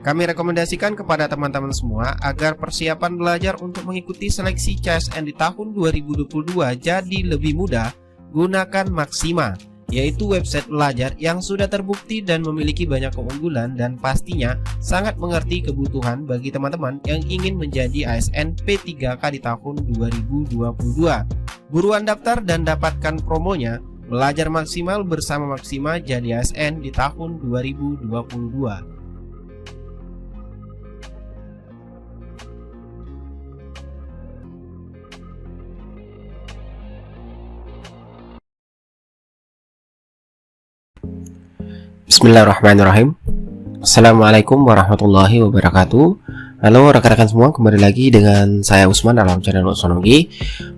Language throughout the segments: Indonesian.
Kami rekomendasikan kepada teman-teman semua agar persiapan belajar untuk mengikuti seleksi CSN di tahun 2022 jadi lebih mudah. Gunakan Maxima, yaitu website belajar yang sudah terbukti dan memiliki banyak keunggulan dan pastinya sangat mengerti kebutuhan bagi teman-teman yang ingin menjadi ASN P3K di tahun 2022. Buruan daftar dan dapatkan promonya. Belajar maksimal bersama Maxima jadi ASN di tahun 2022. Bismillahirrahmanirrahim. Assalamualaikum warahmatullahi wabarakatuh. Halo rekan-rekan semua, kembali lagi dengan saya Usman dalam channel Usmanogi.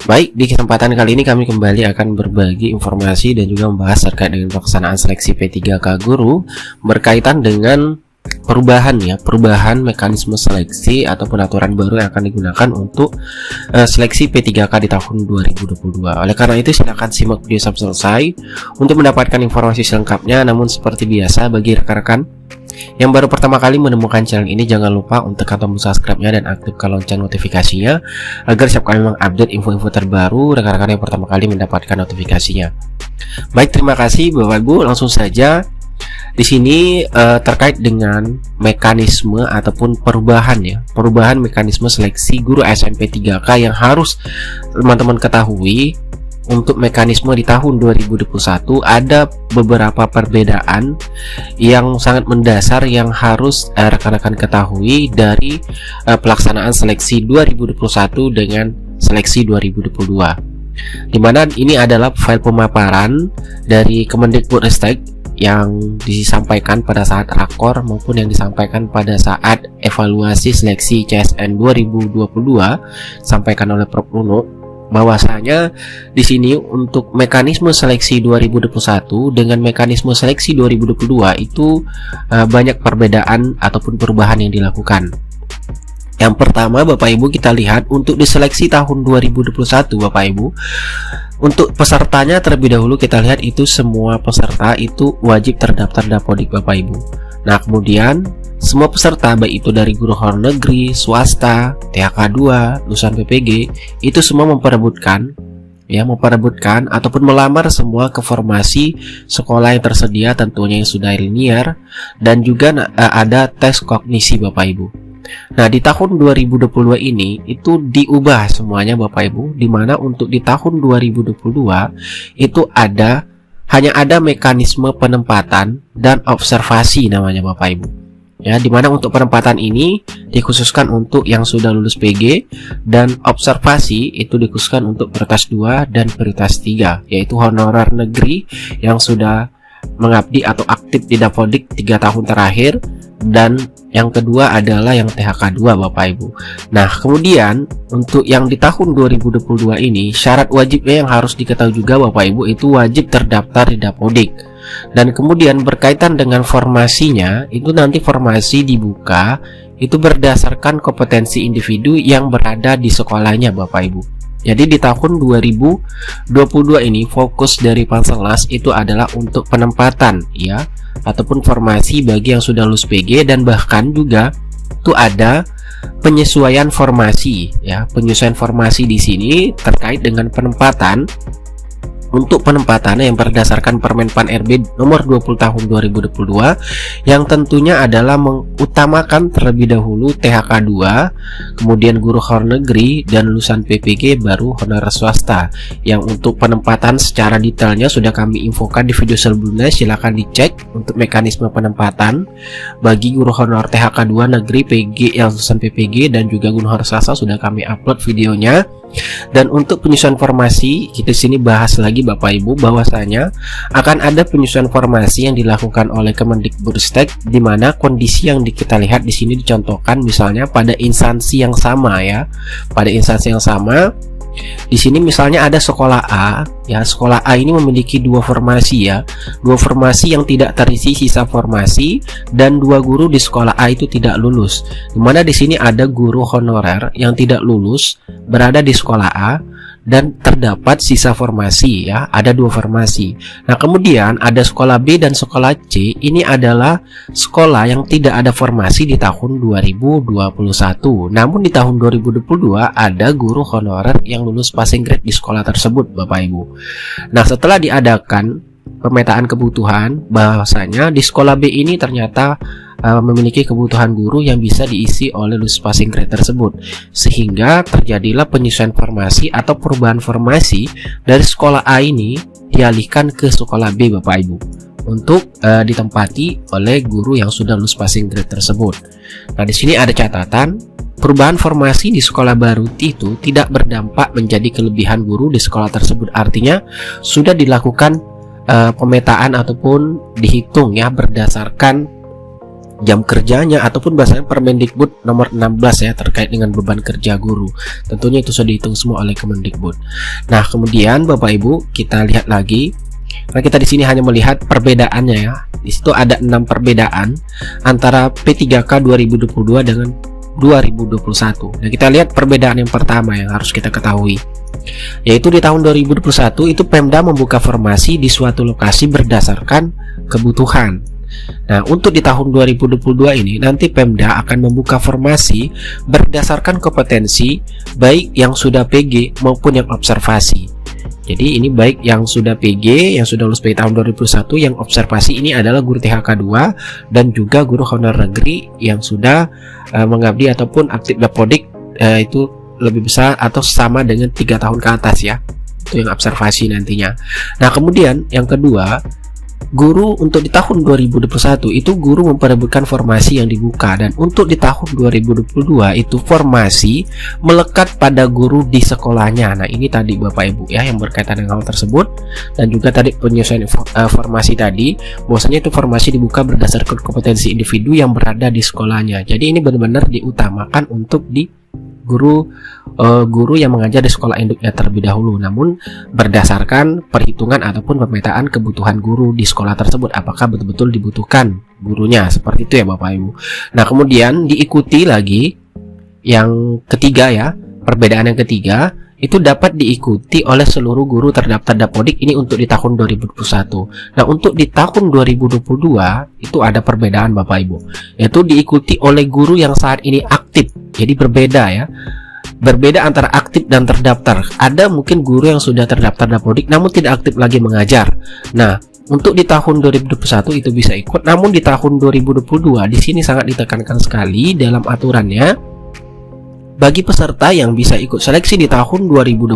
Baik, di kesempatan kali ini kami kembali akan berbagi informasi dan juga membahas terkait dengan pelaksanaan seleksi P3K Guru berkaitan dengan perubahan mekanisme seleksi ataupun aturan baru yang akan digunakan untuk seleksi P3K di tahun 2022. Oleh karena itu silahkan simak video sampai selesai untuk mendapatkan informasi selengkapnya. Namun seperti biasa, bagi rekan-rekan yang baru pertama kali menemukan channel ini, jangan lupa untuk tombol subscribe-nya dan aktifkan lonceng notifikasinya agar setiap kali mengupdate info-info terbaru, rekan-rekan yang pertama kali mendapatkan notifikasinya. Baik, terima kasih Bapak Ibu. Langsung saja di sini terkait dengan mekanisme ataupun perubahan mekanisme seleksi guru SMP 3K yang harus teman-teman ketahui. Untuk mekanisme di tahun 2021 ada beberapa perbedaan yang sangat mendasar yang harus rekan-rekan ketahui dari pelaksanaan seleksi 2021 dengan seleksi 2022. Dimana ini adalah file pemaparan dari Kemendikbudristek yang disampaikan pada saat rakor maupun yang disampaikan pada saat evaluasi seleksi CSN 2022 sampaikan oleh Prof. Nuno, bahwasanya di sini untuk mekanisme seleksi 2021 dengan mekanisme seleksi 2022 itu banyak perbedaan ataupun perubahan yang dilakukan. Yang pertama Bapak Ibu, kita lihat untuk diseleksi tahun 2021 Bapak Ibu, untuk pesertanya terlebih dahulu kita lihat itu semua peserta itu wajib terdaftar Dapodik Bapak Ibu. Nah kemudian semua peserta baik itu dari guru honor negeri, swasta, THK2, lulusan PPG itu semua memperebutkan ataupun melamar semua ke formasi sekolah yang tersedia, tentunya yang sudah linear, dan juga ada tes kognisi Bapak Ibu. Nah di tahun 2022 ini itu diubah semuanya Bapak Ibu, dimana untuk di tahun 2022 itu hanya ada mekanisme penempatan dan observasi namanya Bapak Ibu. Ya, dimana untuk penempatan ini dikhususkan untuk yang sudah lulus PG, dan observasi itu dikhususkan untuk prioritas 2 dan prioritas 3, yaitu honorer negeri yang sudah mengabdi atau aktif di Dapodik 3 tahun terakhir, dan yang kedua adalah yang THK2 Bapak Ibu. Nah kemudian untuk yang di tahun 2022 ini syarat wajibnya yang harus diketahui juga Bapak Ibu itu wajib terdaftar di Dapodik. Dan kemudian berkaitan dengan formasinya itu nanti formasi dibuka itu berdasarkan kompetensi individu yang berada di sekolahnya Bapak Ibu. Jadi di tahun 2022 ini fokus dari Panselnas itu adalah untuk penempatan ya, ataupun formasi bagi yang sudah lulus PG, dan bahkan juga itu ada penyesuaian formasi ya. Penyesuaian formasi di sini terkait dengan penempatan. Untuk penempatannya yang berdasarkan Permen.Pan RB nomor 20 tahun 2022 yang tentunya adalah mengutamakan terlebih dahulu THK2, kemudian guru honor negeri, dan lulusan PPG baru honorer swasta. Yang untuk penempatan secara detailnya sudah kami infokan di video sebelumnya, silahkan dicek untuk mekanisme penempatan bagi guru honor THK2 negeri, PG yang lulusan PPG, dan juga guru honor swasta sudah kami upload videonya. Dan untuk penyusunan formasi kita sini bahas lagi Bapak Ibu, bahwasanya akan ada penyusunan formasi yang dilakukan oleh Kemendikbudristek, di mana kondisi yang kita lihat di sini dicontohkan misalnya pada instansi yang sama ya. Pada instansi yang sama di sini misalnya ada sekolah A ya. Sekolah A ini memiliki dua formasi ya, dua formasi yang tidak terisi sisa formasi, dan dua guru di sekolah A itu tidak lulus. Dimana di sini ada guru honorer yang tidak lulus berada di sekolah A, dan terdapat sisa formasi ya, ada 2 formasi. Nah, kemudian ada sekolah B dan sekolah C. Ini adalah sekolah yang tidak ada formasi di tahun 2021. Namun di tahun 2022 ada guru honorer yang lulus passing grade di sekolah tersebut, Bapak Ibu. Nah, setelah diadakan pemetaan kebutuhan, bahwasanya di sekolah B ini ternyata memiliki kebutuhan guru yang bisa diisi oleh lulus passing grade tersebut, sehingga terjadilah penyesuaian formasi atau perubahan formasi dari sekolah A ini dialihkan ke sekolah B, Bapak Ibu, untuk ditempati oleh guru yang sudah lulus passing grade tersebut. Nah, di sini ada catatan, perubahan formasi di sekolah baru itu tidak berdampak menjadi kelebihan guru di sekolah tersebut. Artinya sudah dilakukan pemetaan ataupun dihitung ya berdasarkan jam kerjanya ataupun bahasanya Permendikbud nomor 16 ya, terkait dengan beban kerja guru. Tentunya itu sudah dihitung semua oleh Kemendikbud. Nah, kemudian Bapak Ibu, kita lihat lagi. Karena kita di sini hanya melihat perbedaannya ya. Di situ ada 6 perbedaan antara P3K 2022 dengan 2021. Nah, kita lihat perbedaan yang pertama yang harus kita ketahui, yaitu di tahun 2021 itu Pemda membuka formasi di suatu lokasi berdasarkan kebutuhan. Nah, untuk di tahun 2022 ini nanti Pemda akan membuka formasi berdasarkan kompetensi baik yang sudah PG maupun yang observasi. Jadi ini baik yang sudah PG, yang sudah lulus PG tahun 2021, yang observasi ini adalah guru THK 2 dan juga guru honorer negeri yang sudah mengabdi ataupun aktif dapodik itu lebih besar atau sama dengan 3 tahun ke atas ya. Itu yang observasi nantinya. Nah, kemudian yang kedua, guru untuk di tahun 2021 itu guru memperebutkan formasi yang dibuka, dan untuk di tahun 2022 itu formasi melekat pada guru di sekolahnya. Nah, ini tadi Bapak Ibu ya yang berkaitan dengan hal tersebut, dan juga tadi penyesuaian formasi tadi bahwasanya itu formasi dibuka berdasarkan kompetensi individu yang berada di sekolahnya. Jadi ini benar-benar diutamakan untuk di guru yang mengajar di sekolah induknya terlebih dahulu, namun berdasarkan perhitungan ataupun pemetaan kebutuhan guru di sekolah tersebut, apakah betul-betul dibutuhkan gurunya, seperti itu ya Bapak Ibu. Nah, kemudian diikuti lagi yang ketiga ya, perbedaan yang ketiga itu dapat diikuti oleh seluruh guru terdaftar Dapodik, ini untuk di tahun 2021. Nah, untuk di tahun 2022 itu ada perbedaan Bapak Ibu, yaitu diikuti oleh guru yang saat ini aktif. Jadi berbeda ya, berbeda antara aktif dan terdaftar. Ada mungkin guru yang sudah terdaftar Dapodik namun tidak aktif lagi mengajar. Nah, untuk di tahun 2021 itu bisa ikut, namun di tahun 2022 di sini sangat ditekankan sekali dalam aturannya, bagi peserta yang bisa ikut seleksi di tahun 2022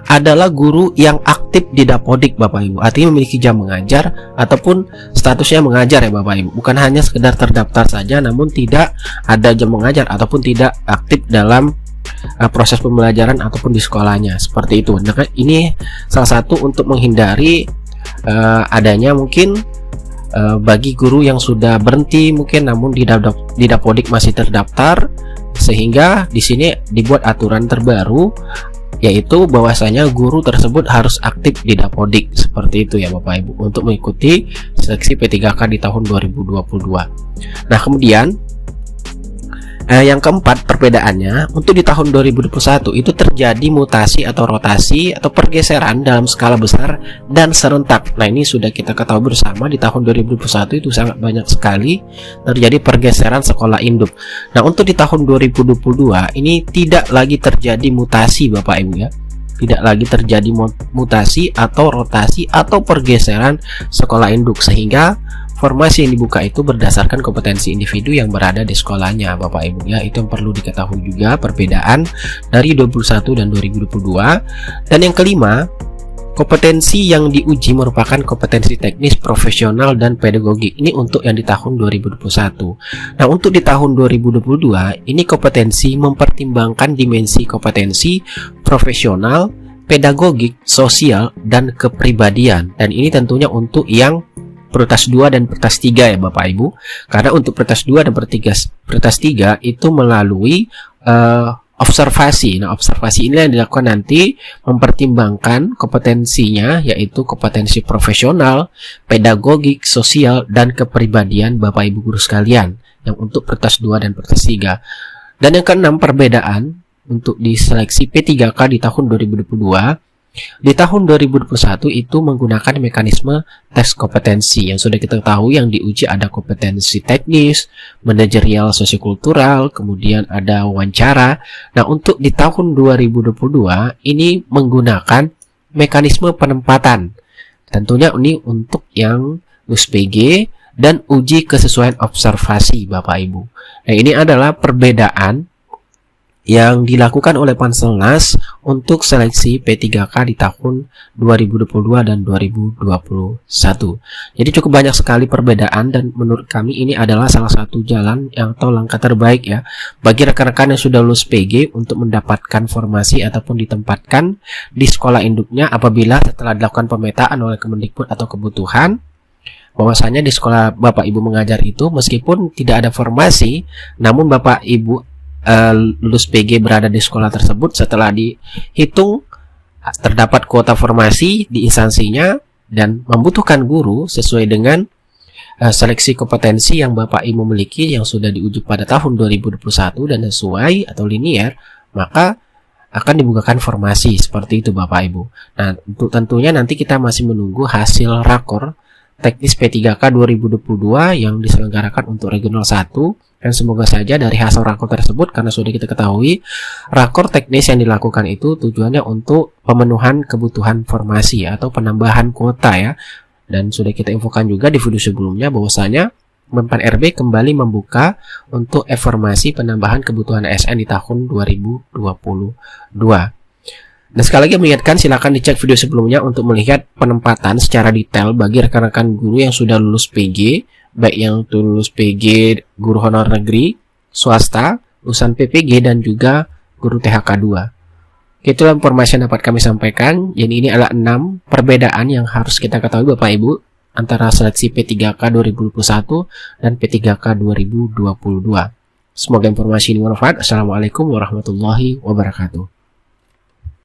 adalah guru yang aktif di Dapodik Bapak Ibu. Artinya memiliki jam mengajar ataupun statusnya mengajar ya Bapak Ibu. Bukan hanya sekedar terdaftar saja namun tidak ada jam mengajar ataupun tidak aktif dalam proses pembelajaran ataupun di sekolahnya. Seperti itu. Nah, ini salah satu untuk menghindari adanya mungkin bagi guru yang sudah berhenti mungkin namun di Dapodik masih terdaftar, sehingga di sini dibuat aturan terbaru, yaitu bahwasanya guru tersebut harus aktif di Dapodik. Seperti itu ya Bapak Ibu, untuk mengikuti seleksi P3K di tahun 2022. Nah, kemudian yang keempat perbedaannya, untuk di tahun 2021 itu terjadi mutasi atau rotasi atau pergeseran dalam skala besar dan serentak. Nah, ini sudah kita ketahui bersama, di tahun 2021 itu sangat banyak sekali terjadi pergeseran sekolah induk. Nah, untuk di tahun 2022 ini tidak lagi terjadi mutasi Bapak Ibu ya. Tidak lagi terjadi mutasi atau rotasi atau pergeseran sekolah induk, sehingga formasi yang dibuka itu berdasarkan kompetensi individu yang berada di sekolahnya Bapak Ibu ya. Itu yang perlu diketahui juga perbedaan dari 2021 dan 2022. Dan yang kelima, kompetensi yang diuji merupakan kompetensi teknis, profesional, dan pedagogik. Ini untuk yang di tahun 2021. Nah, untuk di tahun 2022 ini kompetensi mempertimbangkan dimensi kompetensi profesional, pedagogik, sosial, dan kepribadian. Dan ini tentunya untuk yang prioritas 2 dan prioritas 3 ya Bapak Ibu. Karena untuk prioritas 2 dan prioritas 3 itu melalui observasi. Nah, observasi ini yang dilakukan nanti mempertimbangkan kompetensinya, yaitu kompetensi profesional, pedagogik, sosial, dan kepribadian Bapak Ibu guru sekalian, yang untuk prioritas 2 dan prioritas 3. Dan yang keenam, perbedaan untuk diseleksi P3K di tahun 2022, di tahun 2021 itu menggunakan mekanisme tes kompetensi yang sudah kita ketahui. Yang diuji ada kompetensi teknis, manajerial, sosiokultural, kemudian ada wawancara. Nah, untuk di tahun 2022 ini menggunakan mekanisme penempatan. Tentunya ini untuk yang LUS-PG dan uji kesesuaian observasi Bapak Ibu. Nah, ini adalah perbedaan yang dilakukan oleh Panselnas untuk seleksi P3K di tahun 2022 dan 2021. Jadi cukup banyak sekali perbedaan, dan menurut kami ini adalah salah satu jalan atau langkah terbaik ya bagi rekan-rekan yang sudah lulus PG untuk mendapatkan formasi ataupun ditempatkan di sekolah induknya apabila setelah dilakukan pemetaan oleh Kemendikbud atau kebutuhan bahwasanya di sekolah Bapak Ibu mengajar itu meskipun tidak ada formasi, namun Bapak Ibu lulus PG berada di sekolah tersebut, setelah dihitung terdapat kuota formasi di instansinya dan membutuhkan guru sesuai dengan seleksi kompetensi yang Bapak Ibu miliki yang sudah diuji pada tahun 2021 dan sesuai atau linier, maka akan dibukakan formasi seperti itu Bapak Ibu. Nah, untuk tentunya nanti kita masih menunggu hasil rakor teknis P3K 2022 yang diselenggarakan untuk regional 1. Dan semoga saja dari hasil rakor tersebut, karena sudah kita ketahui rakor teknis yang dilakukan itu tujuannya untuk pemenuhan kebutuhan formasi atau penambahan kuota ya. Dan sudah kita infokan juga di video sebelumnya bahwasanya Menpan RB kembali membuka untuk informasi penambahan kebutuhan ASN di tahun 2022. Dan sekali lagi mengingatkan, silakan dicek video sebelumnya untuk melihat penempatan secara detail bagi rekan-rekan guru yang sudah lulus PG, baik yang lulus PG guru honor negeri, swasta, lulusan PPG, dan juga guru THK 2. Itulah informasi yang dapat kami sampaikan. Jadi ini adalah 6 perbedaan yang harus kita ketahui Bapak Ibu antara seleksi P3K 2021 dan P3K 2022. Semoga informasi ini bermanfaat. Assalamualaikum warahmatullahi wabarakatuh.